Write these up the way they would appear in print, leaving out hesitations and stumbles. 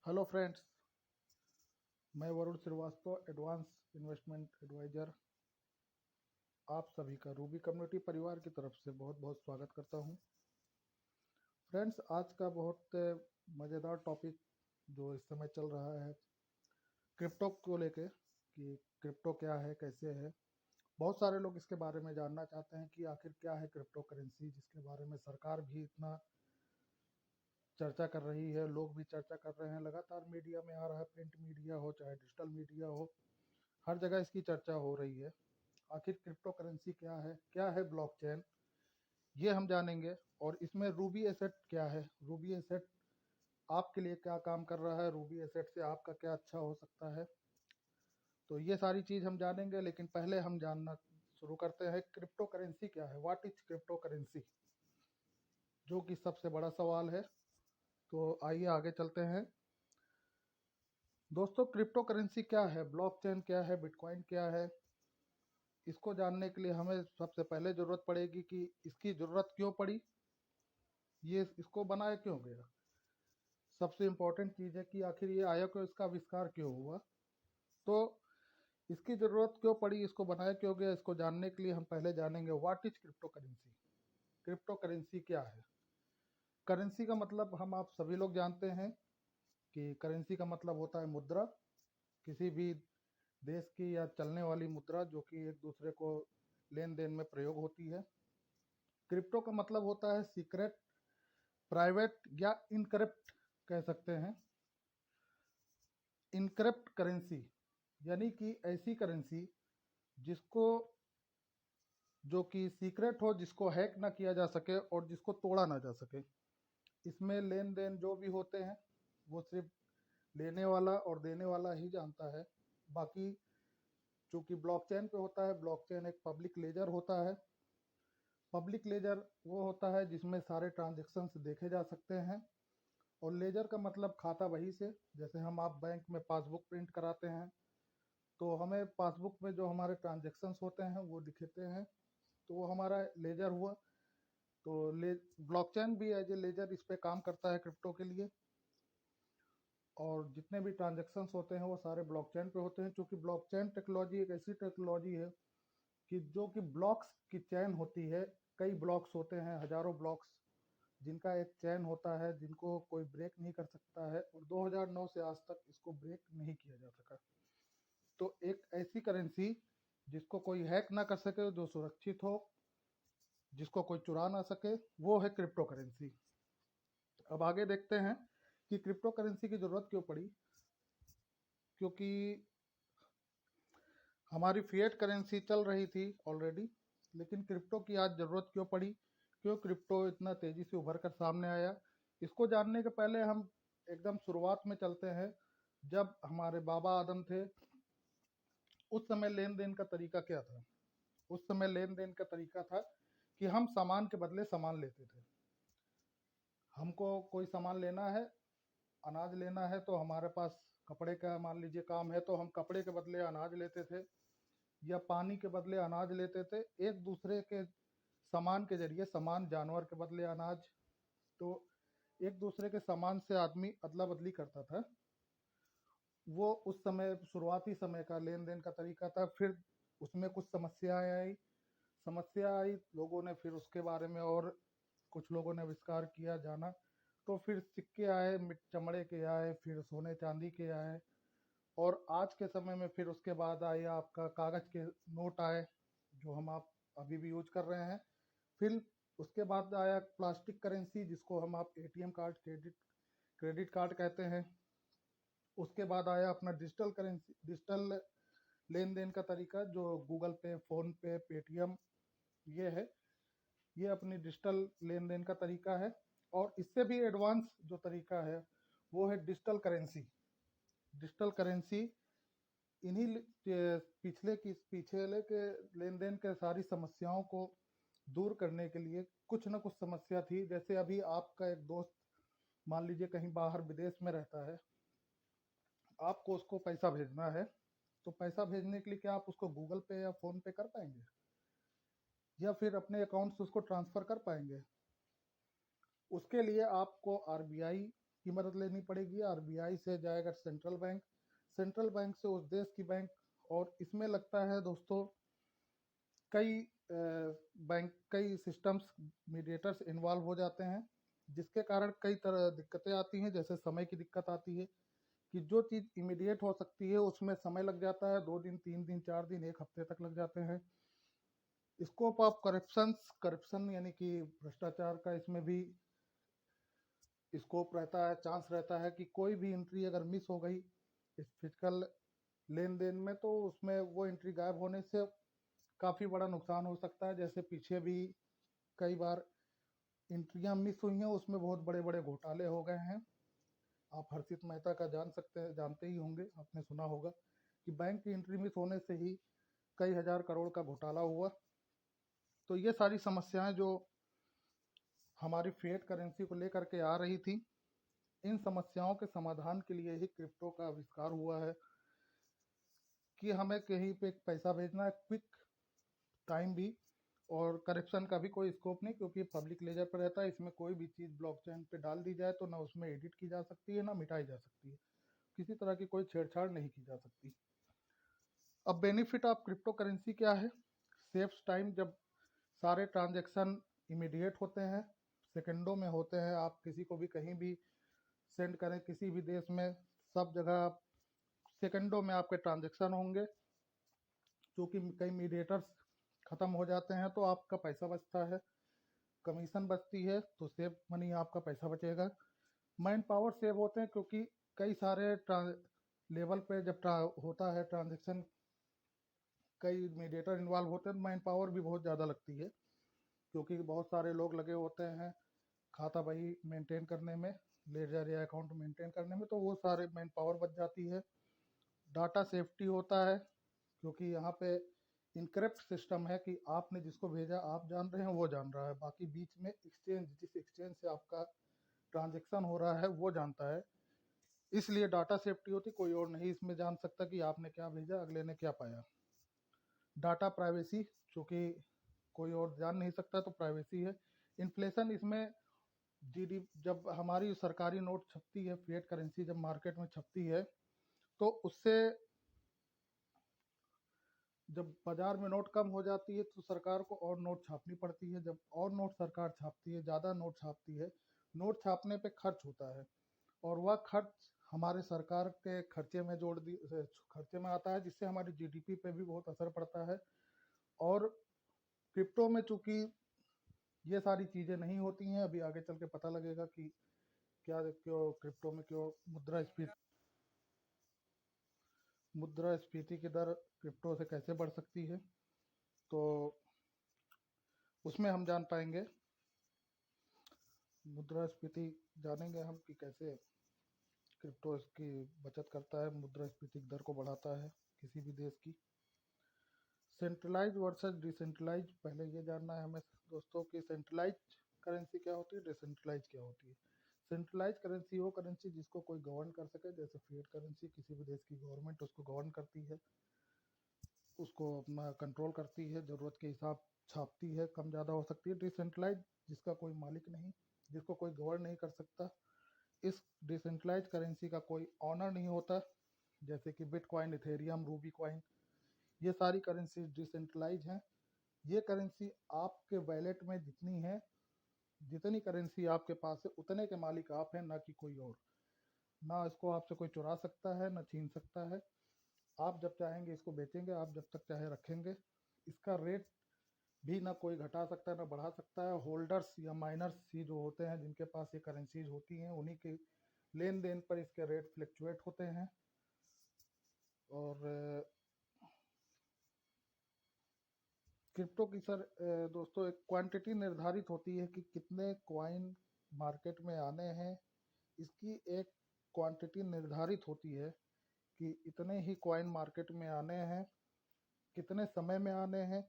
Hello friends, मैं Varun Srivastava, advance investment advisor, आप सभी का रूबी कम्युनिटी परिवार की तरफ से बहुत बहुत स्वागत करता हूं। फ्रेंड्स, आज का बहुत मज़ेदार टॉपिक जो इस समय चल रहा है क्रिप्टो को लेके कि क्रिप्टो क्या है, कैसे है। बहुत सारे लोग इसके बारे में जानना चाहते हैं कि आखिर क्या है क्रिप्टो करेंसी, जिसके बारे में सरकार भी इतना चर्चा कर रही है, लोग भी चर्चा कर रहे हैं, लगातार मीडिया में आ रहा है, प्रिंट मीडिया हो चाहे डिजिटल मीडिया हो, हर जगह इसकी चर्चा हो रही है। आखिर क्रिप्टो करेंसी क्या है ब्लॉकचेन, ये हम जानेंगे। और इसमें रूबी एसेट क्या है, रूबी एसेट आपके लिए क्या काम कर रहा है, रूबी एसेट से आपका क्या अच्छा हो सकता है, तो ये सारी चीज़ हम जानेंगे। लेकिन पहले हम जानना शुरू करते हैं क्रिप्टो करेंसी क्या है, व्हाट इज क्रिप्टो करेंसी, जो कि सबसे बड़ा सवाल है। तो आइए आगे चलते हैं। दोस्तों, क्रिप्टो करेंसी क्या है, ब्लॉकचेन क्या है, बिटकॉइन क्या है, इसको जानने के लिए हमें सबसे पहले ज़रूरत पड़ेगी कि इसकी ज़रूरत क्यों पड़ी, ये इसको बनाया क्यों गया। सबसे इम्पोर्टेंट चीज़ है कि आखिर ये आया क्यों, इसका आविष्कार क्यों हुआ, तो इसकी ज़रूरत क्यों पड़ी, इसको बनाया क्यों गया, इसको जानने के लिए हम पहले जानेंगे what is crypto currency. Crypto currency क्या है। करेंसी का मतलब हम आप सभी लोग जानते हैं कि करेंसी का मतलब होता है मुद्रा, किसी भी देश की या चलने वाली मुद्रा जो कि एक दूसरे को लेन देन में प्रयोग होती है। क्रिप्टो का मतलब होता है सीक्रेट, प्राइवेट या इनकरिप्ट कह सकते हैं। इनकरिप्ट करेंसी यानी कि ऐसी करेंसी जिसको जो कि सीक्रेट हो, जिसको हैक ना किया जा सके और जिसको तोड़ा ना जा सके। इसमें लेन देन जो भी होते हैं वो सिर्फ लेने वाला और देने वाला ही जानता है। बाकी चूंकि ब्लॉकचेन पे होता है, ब्लॉकचेन एक पब्लिक लेजर होता है। पब्लिक लेजर वो होता है जिसमें सारे ट्रांजेक्शन्स देखे जा सकते हैं। और लेजर का मतलब खाता बही से, जैसे हम आप बैंक में पासबुक प्रिंट कराते हैं तो हमें पासबुक में जो हमारे ट्रांजेक्शन्स होते हैं वो दिखते हैं, तो वो हमारा लेजर हुआ। तो ब्लॉकचेन भी एज ए लेजर इस पे काम करता है क्रिप्टो के लिए। और जितने भी ट्रांजेक्शन्स होते हैं वो सारे ब्लॉकचेन पे होते हैं। क्योंकि ब्लॉकचेन टेक्नोलॉजी एक ऐसी टेक्नोलॉजी है कि जो कि ब्लॉक्स की चैन होती है। कई ब्लॉक्स होते हैं, हजारों ब्लॉक्स, जिनका एक चैन होता है, जिनको कोई ब्रेक नहीं कर सकता है। और 2009 से आज तक इसको ब्रेक नहीं किया जा सका। तो एक ऐसी करेंसी जिसको कोई हैक ना कर सके, जो सुरक्षित हो, जिसको कोई चुरा ना सके, वो है क्रिप्टो करेंसी। अब आगे देखते हैं कि क्रिप्टो करेंसी की जरूरत क्यों पड़ी। क्योंकि हमारी फिएट करेंसी चल रही थी ऑलरेडी, लेकिन क्रिप्टो की आज ज़रूरत क्यों पड़ी, क्यों क्रिप्टो इतना तेज़ी से उभर कर सामने आया। इसको जानने के पहले हम एकदम शुरुआत में चलते हैं। जब हमारे बाबा आदम थे, उस समय लेन देन का तरीका क्या था। उस समय लेन देन का तरीका था कि हम सामान के बदले सामान लेते थे। हमको कोई सामान लेना है, अनाज लेना है, तो हमारे पास कपड़े का मान लीजिए काम है, तो हम कपड़े के बदले अनाज लेते थे या पानी के बदले अनाज लेते थे। एक दूसरे के सामान के जरिए, सामान जानवर के बदले अनाज, तो एक दूसरे के सामान से आदमी अदला बदली करता था। वो उस समय शुरुआती समय का लेन देन का तरीका था। फिर उसमें कुछ समस्या आई, लोगों ने फिर उसके बारे में और कुछ लोगों ने आविष्कार किया, जाना। तो फिर सिक्के आए, चमड़े के आए, फिर सोने चांदी के आए, और आज के समय में फिर उसके बाद आए आपका कागज के नोट आए, जो हम आप अभी भी यूज कर रहे हैं। फिर उसके बाद आया प्लास्टिक करेंसी, जिसको हम आप एटीएम कार्ड, क्रेडिट कार्ड कहते हैं। उसके बाद आया अपना डिजिटल करेंसी, डिजिटल लेन देन का तरीका, जो गूगल पे, फोन पे, पेटीएम, ये है। ये अपनी डिजिटल लेन देन का तरीका है। और इससे भी एडवांस जो तरीका है वो है डिजिटल करेंसी। डिजिटल करेंसी इन्हीं पिछले के लेन देन के सारी समस्याओं को दूर करने के लिए, कुछ ना कुछ समस्या थी। जैसे अभी आपका एक दोस्त मान लीजिए कहीं बाहर विदेश में रहता है, आपको उसको पैसा भेजना है, तो पैसा भेजने के लिए क्या आप उसको गूगल पे या फोन पे कर पाएंगे, या फिर अपने अकाउंट से उसको ट्रांसफर कर पाएंगे। उसके लिए आपको आरबीआई की मदद लेनी पड़ेगी, आरबीआई से जाएगा सेंट्रल बैंक, सेंट्रल बैंक से उस देश की बैंक, और इसमें लगता है दोस्तों कई बैंक कई सिस्टम्स मीडिएटर्स इन्वॉल्व हो जाते हैं, जिसके कारण कई तरह दिक्कतें आती हैं। जैसे समय की दिक्कत आती है कि जो चीज़ इमीडिएट हो सकती है उसमें समय लग जाता है, 2 दिन 3 दिन 4 दिन 1 हफ्ते तक लग जाते हैं। स्कोप ऑफ करप्शन यानी कि भ्रष्टाचार का इसमें भी स्कोप रहता है, चांस रहता है कि कोई भी एंट्री अगर मिस हो गई इस फिजिकल लेन देन में तो उसमें वो एंट्री गायब होने से काफ़ी बड़ा नुकसान हो सकता है। जैसे पीछे भी कई बार एंट्रियां मिस हुई हैं, उसमें बहुत बड़े बड़े घोटाले हो गए हैं। आप हर्षित मेहता का जानते ही होंगे, आपने सुना होगा कि बैंक की एंट्री मिस होने से ही कई हजार करोड़ का घोटाला हुआ। तो ये सारी समस्याएं जो हमारी फिएट करेंसी को लेकर के आ रही थी, इन समस्याओं के समाधान के लिए ही क्रिप्टो का आविष्कार हुआ है कि हमें कहीं पे पैसा भेजना है, क्विक टाइम भी, और करप्शन का भी कोई स्कोप नहीं, क्योंकि पब्लिक लेजर पर रहता है। इसमें कोई भी चीज़ ब्लॉकचेन पे डाल दी जाए तो ना उसमें एडिट की जा सकती है ना मिटाई जा सकती है, किसी तरह की कोई छेड़छाड़ नहीं की जा सकती। अब बेनिफिट ऑफ क्रिप्टो करेंसी क्या है? सेव्स टाइम, जब सारे ट्रांजेक्शन इमीडिएट होते हैं, सेकंडों में होते हैं, आप किसी को भी कहीं भी सेंड करें किसी भी देश में, सब जगह सेकंडों में आपके ट्रांजेक्शन होंगे। क्योंकि कई मीडिएटर्स ख़त्म हो जाते हैं तो आपका पैसा बचता है, कमीशन बचती है, तो सेव मनी आपका पैसा बचेगा। मैन पावर सेव होते हैं, क्योंकि कई सारे लेवल पे जब होता है ट्रांजेक्शन, कई मीडिएटर इन्वॉल्व होते हैं, तो मैन पावर भी बहुत ज़्यादा लगती है, क्योंकि बहुत सारे लोग लगे होते हैं खाता बही मेंटेन करने में, लेजर या अकाउंट मेंटेन करने में, तो वो सारे मैन पावर बच जाती है। डाटा सेफ्टी होता है, क्योंकि यहाँ पे इनक्रिप्ट सिस्टम है कि आपने जिसको भेजा आप जान रहे हैं, वो जान रहा है, बाकी बीच में जिस एक्सचेंज से आपका ट्रांजेक्शन हो रहा है वो जानता है, इसलिए डाटा सेफ्टी होती। कोई और नहीं इसमें जान सकता कि आपने क्या भेजा, अगले ने क्या पाया। डाटा प्राइवेसी, चूँकि कोई और जान नहीं सकता तो प्राइवेसी है। इन्फ्लेशन, इसमें जीडी जब हमारी सरकारी नोट छपती है, फिएट करेंसी जब मार्केट में छपती है, तो उससे जब बाजार में नोट कम हो जाती है तो सरकार को और नोट छापनी पड़ती है। जब और नोट सरकार छापती है, ज़्यादा नोट छापती है, नोट छापने पे खर्च होता है, और वह खर्च हमारे सरकार के खर्चे में खर्चे में आता है, जिससे हमारी जीडीपी पे भी बहुत असर पड़ता है। और क्रिप्टो में चूंकि ये सारी चीज़ें नहीं होती हैं, अभी आगे चल के पता लगेगा कि क्या क्यों क्रिप्टो में क्यों मुद्रास्फीति की दर क्रिप्टो से कैसे बढ़ सकती है, तो उसमें हम जान पाएंगे। मुद्रास्फीति जानेंगे हम कि कैसे क्रिप्टो इसकी बचत करता है, मुद्रास्फीति की दर को बढ़ाता है किसी भी देश की। सेंट्रलाइज वर्सेस डिसेंट्रलाइज, पहले ये जानना है हमें दोस्तों कि सेंट्रलाइज करेंसी क्या होती है, डिसेंट्रलाइज क्या होती है। सेंट्रलाइज करेंसी वो करेंसी जिसको कोई गवर्न कर सके, जैसे फिएट करेंसी किसी भी देश की गवर्नमेंट उसको गवर्न करती है, उसको अपना कंट्रोल करती है, ज़रूरत के हिसाब छापती है, कम ज़्यादा हो सकती है। डिसेंट्रलाइज जिसका कोई मालिक नहीं, जिसको कोई गवर्न नहीं कर सकता, इस डिसेंट्रलाइज करेंसी का कोई ऑनर नहीं होता, जैसे कि बिटकॉइन, इथेरियम, रूबी कॉइन, ये सारी करेंसी डिसेंट्रलाइज हैं। ये करेंसी आपके वैलेट में जितनी है, जितनी करेंसी आपके पास है, उतने के मालिक आप हैं, ना कि कोई और। ना इसको आपसे कोई चुरा सकता है, ना छीन सकता है। आप जब चाहेंगे इसको बेचेंगे, आप जब तक चाहे रखेंगे। इसका रेट भी ना कोई घटा सकता है ना बढ़ा सकता है। होल्डर्स या माइनर्स ही जो होते हैं, जिनके पास ये करेंसीज होती हैं, उन्हीं के लेन देन पर इसके रेट फ्लक्चुएट होते हैं। और क्रिप्टो की दोस्तों एक क्वांटिटी निर्धारित होती है कि कितने कॉइन मार्केट में आने हैं। इसकी एक क्वांटिटी निर्धारित होती है कि इतने ही कॉइन मार्केट में आने हैं, कितने समय में आने हैं,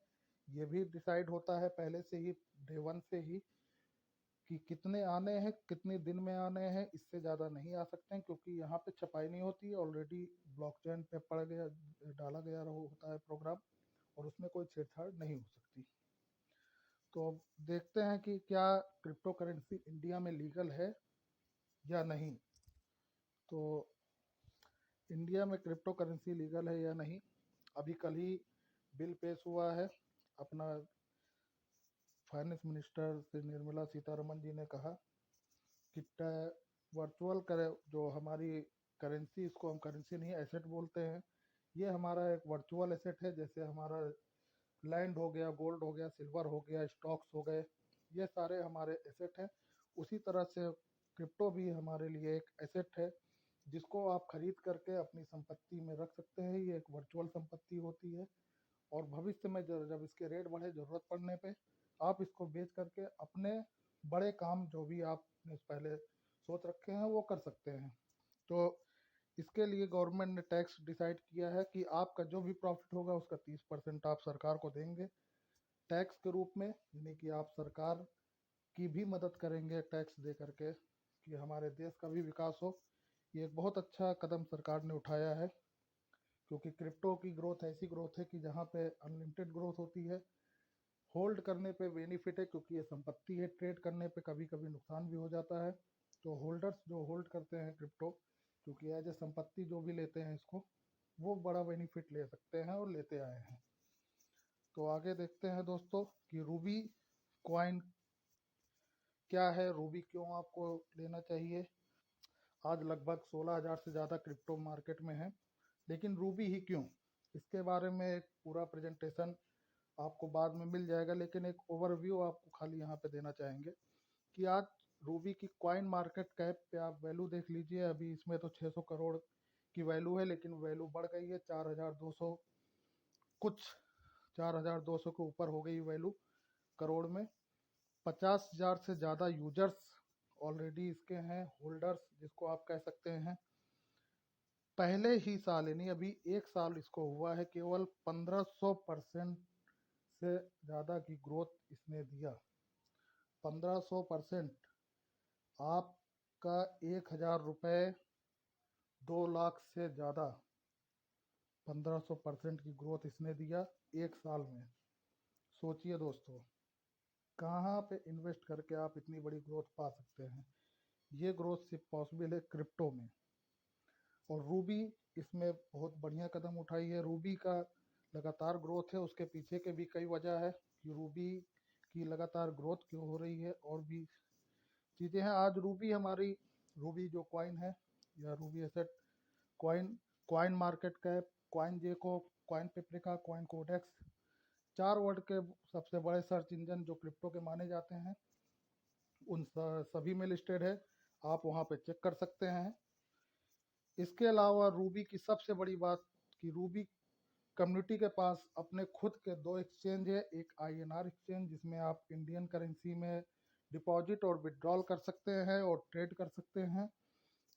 ये भी डिसाइड होता है पहले से ही, डे वन से ही, कि कितने आने हैं, कितने दिन में आने हैं। इससे ज़्यादा नहीं आ सकते हैं, क्योंकि यहाँ पे छपाई नहीं होती है, ऑलरेडी ब्लॉकचेन पे डाला गया होता है प्रोग्राम, और उसमें कोई छेड़छाड़ नहीं हो सकती। तो अब देखते हैं कि क्या क्रिप्टो करेंसी इंडिया में लीगल है या नहीं। तो इंडिया में क्रिप्टो करेंसी लीगल है या नहीं, अभी कल ही बिल पेश हुआ है। अपना फाइनेंस मिनिस्टर श्री निर्मला सीतारमन जी ने कहा कि वर्चुअल करे जो हमारी करेंसी, इसको हम करेंसी नहीं एसेट बोलते हैं, ये हमारा एक वर्चुअल एसेट है। जैसे हमारा लैंड हो गया, गोल्ड हो गया, सिल्वर हो गया, स्टॉक्स हो गए, ये सारे हमारे एसेट हैं। उसी तरह से क्रिप्टो भी हमारे लिए एक एसेट है, जिसको आप खरीद करके अपनी संपत्ति में रख सकते हैं। ये एक वर्चुअल संपत्ति होती है, और भविष्य में जब इसके रेट बढ़े, ज़रूरत पड़ने पे आप इसको बेच करके अपने बड़े काम जो भी आपने पहले सोच रखे हैं वो कर सकते हैं। तो इसके लिए गवर्नमेंट ने टैक्स डिसाइड किया है कि आपका जो भी प्रॉफिट होगा उसका 30% आप सरकार को देंगे टैक्स के रूप में, यानी कि आप सरकार की भी मदद करेंगे टैक्स दे करके, कि हमारे देश का भी विकास हो। ये एक बहुत अच्छा कदम सरकार ने उठाया है, क्योंकि क्रिप्टो की ग्रोथ ऐसी ग्रोथ है कि जहाँ पे अनलिमिटेड ग्रोथ होती है। होल्ड करने पे बेनिफिट है, क्योंकि ये संपत्ति है, ट्रेड करने पे कभी कभी नुकसान भी हो जाता है। तो होल्डर्स जो होल्ड करते हैं क्रिप्टो, क्योंकि एज ए संपत्ति जो भी लेते हैं इसको, वो बड़ा बेनिफिट ले सकते हैं और लेते आए हैं। तो आगे देखते हैं दोस्तों कि रूबी कॉइन क्या है, रूबी क्यों आपको लेना चाहिए। आज लगभग 16,000 से ज़्यादा क्रिप्टो मार्केट में है, लेकिन रूबी ही क्यों, इसके बारे में एक पूरा प्रेजेंटेशन आपको बाद में मिल जाएगा, लेकिन एक ओवरव्यू आपको खाली यहाँ पे देना चाहेंगे कि आज रूबी की कॉइन मार्केट कैप पे आप वैल्यू देख लीजिए। अभी इसमें तो 600 करोड़ की वैल्यू है, लेकिन वैल्यू बढ़ गई है 4,200 कुछ, 4,200 के ऊपर हो गई वैल्यू करोड़ में। 50,000 से ज़्यादा यूजर्स ऑलरेडी इसके हैं, होल्डर्स जिसको आप कह सकते हैं। पहले ही साल, यानी अभी एक साल इसको हुआ है, केवल 1500% से ज़्यादा की ग्रोथ इसने दिया। 1500%, आपका 1,000 रुपये 2 लाख से ज़्यादा 1500% की ग्रोथ इसने दिया एक साल में। सोचिए दोस्तों, कहाँ पे इन्वेस्ट करके आप इतनी बड़ी ग्रोथ पा सकते हैं। ये ग्रोथ सिर्फ पॉसिबल है क्रिप्टो में, और रूबी इसमें बहुत बढ़िया कदम उठाई है। रूबी का लगातार ग्रोथ है, उसके पीछे के भी कई वजह है कि रूबी की लगातार ग्रोथ क्यों हो रही है, और भी चीज़ें हैं। आज रूबी जो कॉइन है, या Ruby asset coin, CoinMarketCap, CoinGecko, CoinPaprika, CoinCodex, 4 world के सबसे बड़े सर्च इंजन जो क्रिप्टो के माने जाते हैं, उन सभी में लिस्टेड है। आप वहाँ पे चेक कर सकते हैं। इसके अलावा रूबी की सबसे बड़ी बात कि रूबी कम्युनिटी के पास अपने खुद के 2 एक्सचेंज है। एक INR एक्सचेंज, जिसमें आप इंडियन करेंसी में डिपॉजिट और विड्रॉल कर सकते हैं और ट्रेड कर सकते हैं।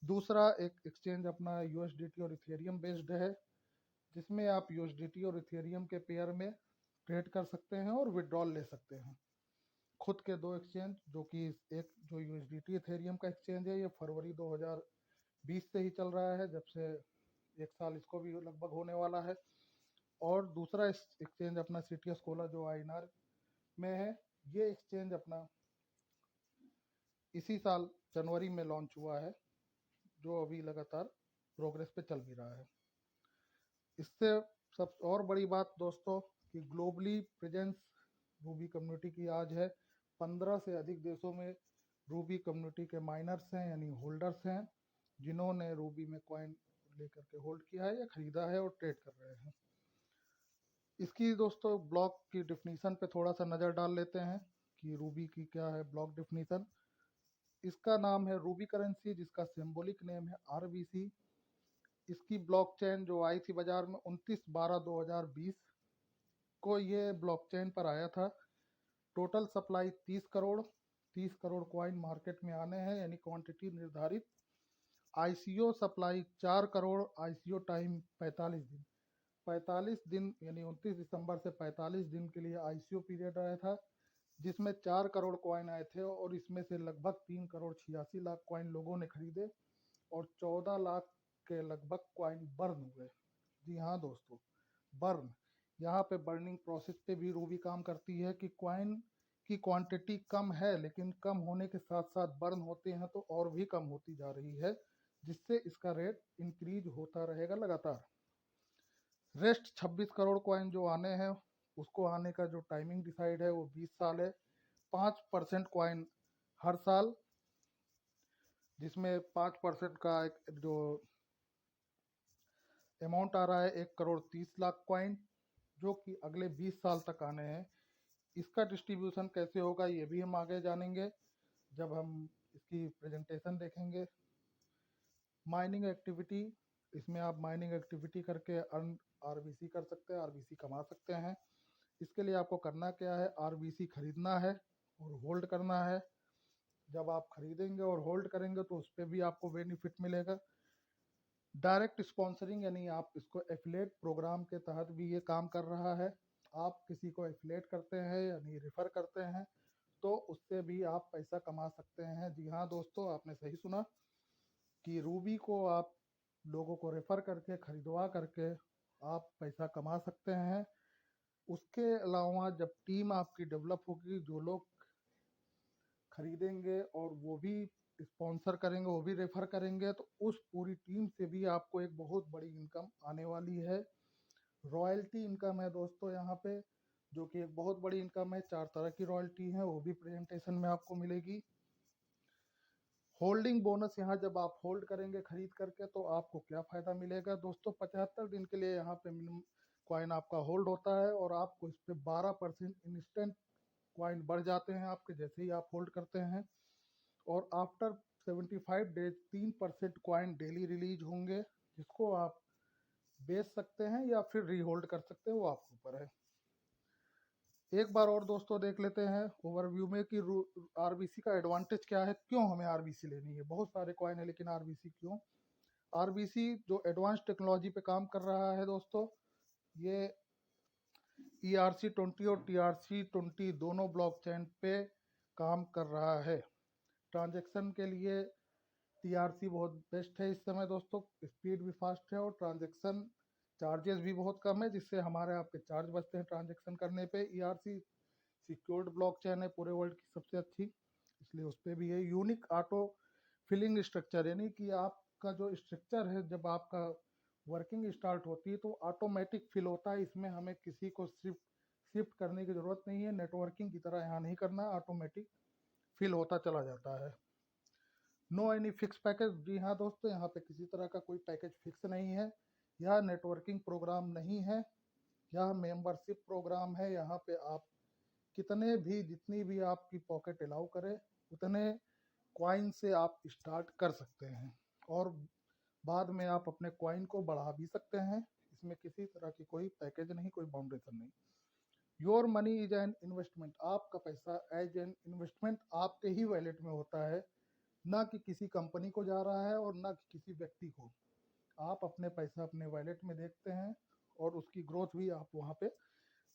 दूसरा एक एक्सचेंज अपना USDT और इथेरियम बेस्ड है, जिसमें आप USDT और इथेरियम के पेयर में ट्रेड कर सकते हैं और विड्रॉल ले सकते हैं। खुद के 2 एक्सचेंज, जो कि एक जो USDT इथेरियम का एक्सचेंज है, ये फरवरी 2020 से ही चल रहा है, जब से एक साल इसको भी लगभग होने वाला है। और दूसरा एक्सचेंज अपना CTS कोला जो INR में है, ये एक्सचेंज अपना इसी साल जनवरी में लॉन्च हुआ है, जो अभी लगातार प्रोग्रेस पे चल भी रहा है। इससे सब और बड़ी बात दोस्तों कि ग्लोबली प्रेजेंस रूबी कम्युनिटी की आज है। 15 से अधिक देशों में रूबी कम्युनिटी के माइनर्स हैं, यानी होल्डर्स हैं, जिन्होंने रूबी में कॉइन लेकर के होल्ड किया है या खरीदा है और ट्रेड कर रहे हैं। इसकी दोस्तों ब्लॉक की डिफिनीशन पे थोड़ा सा नज़र डाल लेते हैं कि रूबी की क्या है ब्लॉक डिफिनीशन। इसका नाम है रूबी करेंसी, जिसका सिंबॉलिक नेम है RBC। इसकी ब्लॉकचेन जो आई थी बाजार में 29/12/2020 को ये ब्लॉकचेन पर आया था। Total supply 30 crore coin market में आने हैं, यानी क्वांटिटी निर्धारित। ICO supply 4 crore, ICO time 45 दिन। 45 दिन यानी 29 दिसंबर से 45 दिन के लिए ICO पीरियड आया था, जिसमें 4 करोड़ कॉइन आए थे, और इसमें से लगभग 3 करोड़ 86 लाख कॉइन लोगों ने खरीदे और 14 लाख के लगभग कॉइन बर्न हुए। जी हाँ दोस्तों, बर्न, यहाँ पे बर्निंग प्रोसेस पे भी रूबी काम करती है कि कॉइन की क्वांटिटी कम है, लेकिन कम होने के साथ साथ बर्न होते हैं तो और भी कम होती जा रही है, जिससे इसका रेट इंक्रीज होता रहेगा लगातार। रेस्ट 26 करोड़ कॉइन जो आने हैं, उसको आने का जो टाइमिंग डिसाइड है वो 20 साल है। 5% कॉइन हर साल, जिसमें 5% का एक जो अमाउंट आ रहा है 1,30,00,000 कॉइन, जो कि अगले 20 साल तक आने हैं। इसका डिस्ट्रीब्यूशन कैसे होगा ये भी हम आगे जानेंगे जब हम इसकी प्रेजेंटेशन देखेंगे। माइनिंग एक्टिविटी, इसमें आप माइनिंग एक्टिविटी करके अर्न आरबीसी कर सकते हैं, आरबीसी कमा सकते हैं। इसके लिए आपको करना क्या है, आरबीसी खरीदना है और होल्ड करना है। जब आप खरीदेंगे और होल्ड करेंगे तो उस पर भी आपको बेनिफिट मिलेगा। डायरेक्ट स्पॉन्सरिंग, यानी आप इसको एफिलेट प्रोग्राम के तहत भी ये काम कर रहा है। आप किसी को एफिलेट करते हैं यानी रेफर करते हैं तो उससे भी आप पैसा कमा सकते हैं। जी हाँ दोस्तों, आपने सही सुना कि रूबी को आप लोगों को रेफर करके खरीदवा करके आप पैसा कमा सकते हैं। उसके अलावा जब टीम आपकी डेवलप होगी, जो लोग खरीदेंगे और वो भी स्पॉन्सर करेंगे, वो भी रेफर करेंगे, तो उस पूरी टीम से भी आपको एक बहुत बड़ी इनकम आने वाली है। रॉयल्टी इनकम है दोस्तों यहाँ पे, जो कि एक बहुत बड़ी इनकम है। 4 तरह की रॉयल्टी है, वो भी प्रेजेंटेशन में आपको मिलेगी। होल्डिंग बोनस, यहाँ जब आप होल्ड करेंगे खरीद करके तो आपको क्या फ़ायदा मिलेगा दोस्तों। 75 दिन के लिए यहाँ पे मिनिमम कॉइन आपका होल्ड होता है और आपको इस पर 12% इंस्टेंट कॉइन बढ़ जाते हैं आपके जैसे ही आप होल्ड करते हैं। और after 75 days 3% coin daily release होंगे, जिसको आप बेच सकते हैं या फिर रीहोल्ड कर सकते हैं, वो आपके ऊपर है। एक बार और दोस्तों देख लेते हैं ओवरव्यू में कि आरबीसी का एडवांटेज क्या है, क्यों हमें आरबीसी लेनी है। बहुत सारे कॉइन है लेकिन आरबीसी क्यों। आरबीसी जो एडवांस टेक्नोलॉजी पे काम कर रहा है दोस्तों, ये ERC-20 और TRC-20 दोनों ब्लॉकचेन पे काम कर रहा है। ट्रांजैक्शन के लिए TRC बहुत बेस्ट है इस समय दोस्तों, स्पीड भी फास्ट है और ट्रांजैक्शन चार्जेस भी बहुत कम है, जिससे हमारे आपके चार्ज बचते हैं ट्रांजैक्शन करने पे। ERC सिक्योर्ड ब्लॉकचेन है पूरे वर्ल्ड की सबसे अच्छी, इसलिए उस पर भी है। यूनिक ऑटो फिलिंग स्ट्रक्चर, यानी कि आपका जो स्ट्रक्चर है जब आपका वर्किंग स्टार्ट होती है तो ऑटोमेटिक फिल होता है। इसमें हमें किसी को शिफ्ट करने की ज़रूरत नहीं है, नेटवर्किंग की तरह यहाँ नहीं करना, ऑटोमेटिक फिल होता चला जाता है। नो एनी फिक्स पैकेज, जी हाँ दोस्तों, यहाँ पे किसी तरह का कोई पैकेज फिक्स नहीं है। यह नेटवर्किंग प्रोग्राम नहीं है, यह मेंबरशिप प्रोग्राम है। यहाँ पे आप कितने भी, जितनी भी आपकी पॉकेट अलाउ करे उतने कॉइन से आप स्टार्ट कर सकते हैं और बाद में आप अपने कॉइन को बढ़ा भी सकते हैं। इसमें किसी तरह की कोई पैकेज नहीं, कोई बाउंडेशन नहीं। Your money is an investment, आपका पैसा एज एन इन्वेस्टमेंट आपके ही वैलेट में होता है, ना कि किसी कंपनी को जा रहा है और ना कि किसी व्यक्ति को। आप अपने पैसा अपने वैलेट में देखते हैं और उसकी ग्रोथ भी आप वहाँ पे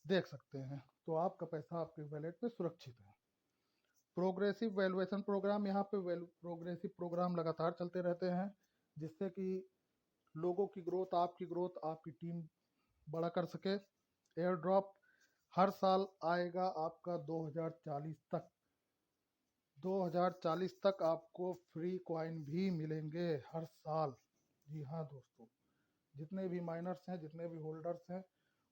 देख सकते हैं, तो आपका पैसा आपके वैलेट में सुरक्षित है। प्रोग्रेसिव वैल्यूएशन प्रोग्राम, यहाँ पे प्रोग्रेसिव प्रोग्राम लगातार चलते रहते हैं, जिससे कि लोगों की ग्रोथ, आपकी टीम बड़ा कर सके। एयर ड्रॉप हर साल आएगा आपका 2040 तक आपको फ्री कॉइन भी मिलेंगे हर साल। जी हाँ दोस्तों, जितने भी माइनर्स हैं, जितने भी होल्डर्स हैं,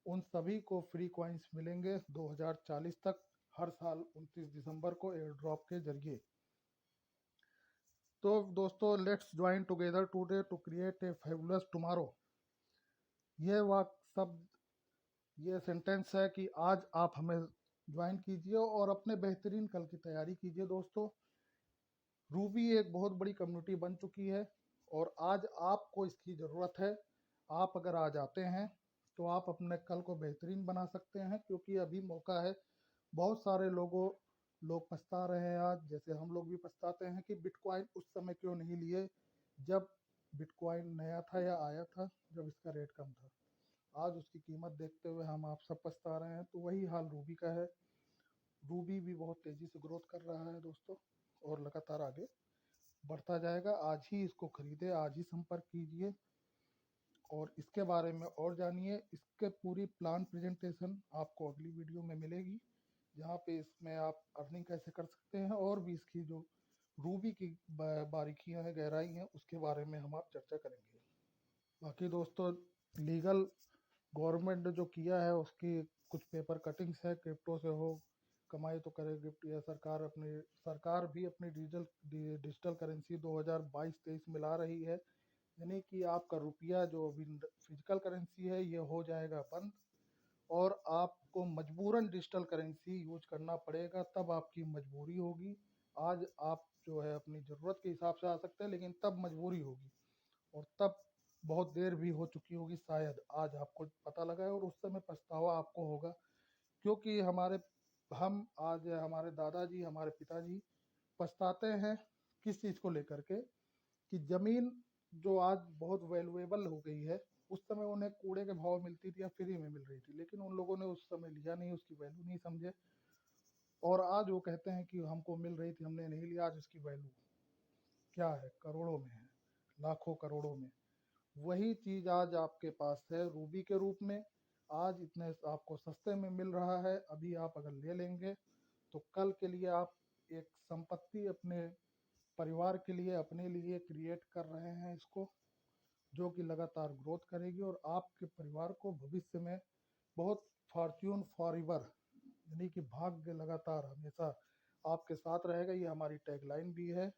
उन सभी को फ्री कॉइन्स मिलेंगे 2040 तक, हर साल 29 दिसंबर को एयर ड्रॉप के जरिए। तो दोस्तों, let's join together today to create a fabulous tomorrow. ये ये सेंटेंस है कि आज आप हमें ज्वाइन कीजिए और अपने बेहतरीन कल की तैयारी कीजिए। दोस्तों, रूबी एक बहुत बड़ी कम्युनिटी बन चुकी है और आज आपको इसकी ज़रूरत है। आप अगर आज आते हैं तो आप अपने कल को बेहतरीन बना सकते हैं, क्योंकि अभी मौका है। बहुत सारे लोग पछता रहे हैं आज, जैसे हम लोग भी पछताते हैं कि बिटकॉइन उस समय क्यों नहीं लिए जब बिटकॉइन नया था या आया था, जब इसका रेट कम था। आज उसकी कीमत देखते हुए हम आप सब पछता रहे हैं, तो वही हाल रूबी का है। रूबी भी बहुत तेज़ी से ग्रोथ कर रहा है दोस्तों और लगातार आगे बढ़ता जाएगा। आज ही इसको खरीदे, आज ही संपर्क कीजिए और इसके बारे में और जानिए। इसके पूरी प्लान प्रेजेंटेशन आपको अगली वीडियो में मिलेगी, जहाँ पे इसमें आप अर्निंग कैसे कर सकते हैं और भी इसकी जो रूबी की बारीकियां हैं, गहराई हैं, उसके बारे में हम आप चर्चा करेंगे। बाकी दोस्तों, लीगल गवर्नमेंट ने जो किया है उसकी कुछ पेपर कटिंग्स है, क्रिप्टो से हो कमाई तो करे गिफ्ट, या सरकार भी अपनी डिजिटल करेंसी 2022-23 में ला रही है। यानी कि आपका रुपया जो अभी फिजिकल करेंसी है ये हो जाएगा बंद, और आपको मजबूरन डिजिटल करेंसी यूज करना पड़ेगा, तब आपकी मजबूरी होगी। आज आप जो है अपनी ज़रूरत के हिसाब से आ सकते हैं, लेकिन तब मजबूरी होगी, और तब बहुत देर भी हो चुकी होगी, शायद आज आपको पता लगा है और उस समय पछतावा आपको होगा। क्योंकि हम आज हमारे दादाजी, हमारे पिताजी पछताते हैं किस चीज़ को लेकर के, कि ज़मीन जो आज बहुत वैल्यूएबल हो गई है, उस समय उन्हें कूड़े के भाव मिलती थी या फ्री में मिल रही थी, लेकिन उन लोगों ने उस समय लिया नहीं, उसकी वैल्यू नहीं समझे, और आज वो कहते हैं कि हमको मिल रही थी, हमने नहीं लिया। आज उसकी वैल्यू क्या है, करोड़ों में है, लाखों करोड़ों में। वही चीज़ आज आपके पास है रूबी के रूप में। आज इतने आपको सस्ते में मिल रहा है, अभी आप अगर ले लेंगे तो कल के लिए आप एक संपत्ति अपने परिवार के लिए, अपने लिए क्रिएट कर रहे हैं इसको, जो कि लगातार ग्रोथ करेगी और आपके परिवार को भविष्य में बहुत फॉर्च्यून फॉरएवर, यानी कि भाग्य लगातार हमेशा आपके साथ रहेगा। ये हमारी टैगलाइन भी है।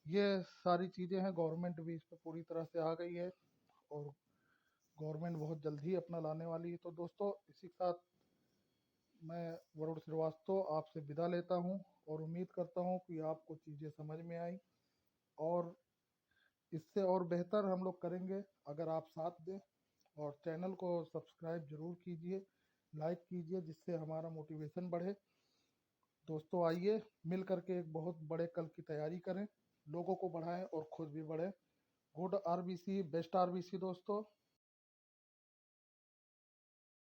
ये सारी चीज़ें हैं, गवर्नमेंट भी इस पर पूरी तरह से आ गई है, और गवर्नमेंट बहुत जल्द ही अपना लाने वाली है। तो दोस्तों, इसी के साथ मैं वरुण श्रीवास्तव आपसे विदा लेता हूँ, और उम्मीद करता हूँ कि आपको चीज़ें समझ में आई, और इससे और बेहतर हम लोग करेंगे अगर आप साथ दें। और चैनल को सब्सक्राइब जरूर कीजिए, लाइक कीजिए, जिससे हमारा मोटिवेशन बढ़े। दोस्तों, आइए मिल करके एक बहुत बड़े कल की तैयारी करें, लोगों को बढ़ाएं और खुद भी बढ़ें। गुड आरबीसी, बेस्ट आरबीसी दोस्तों।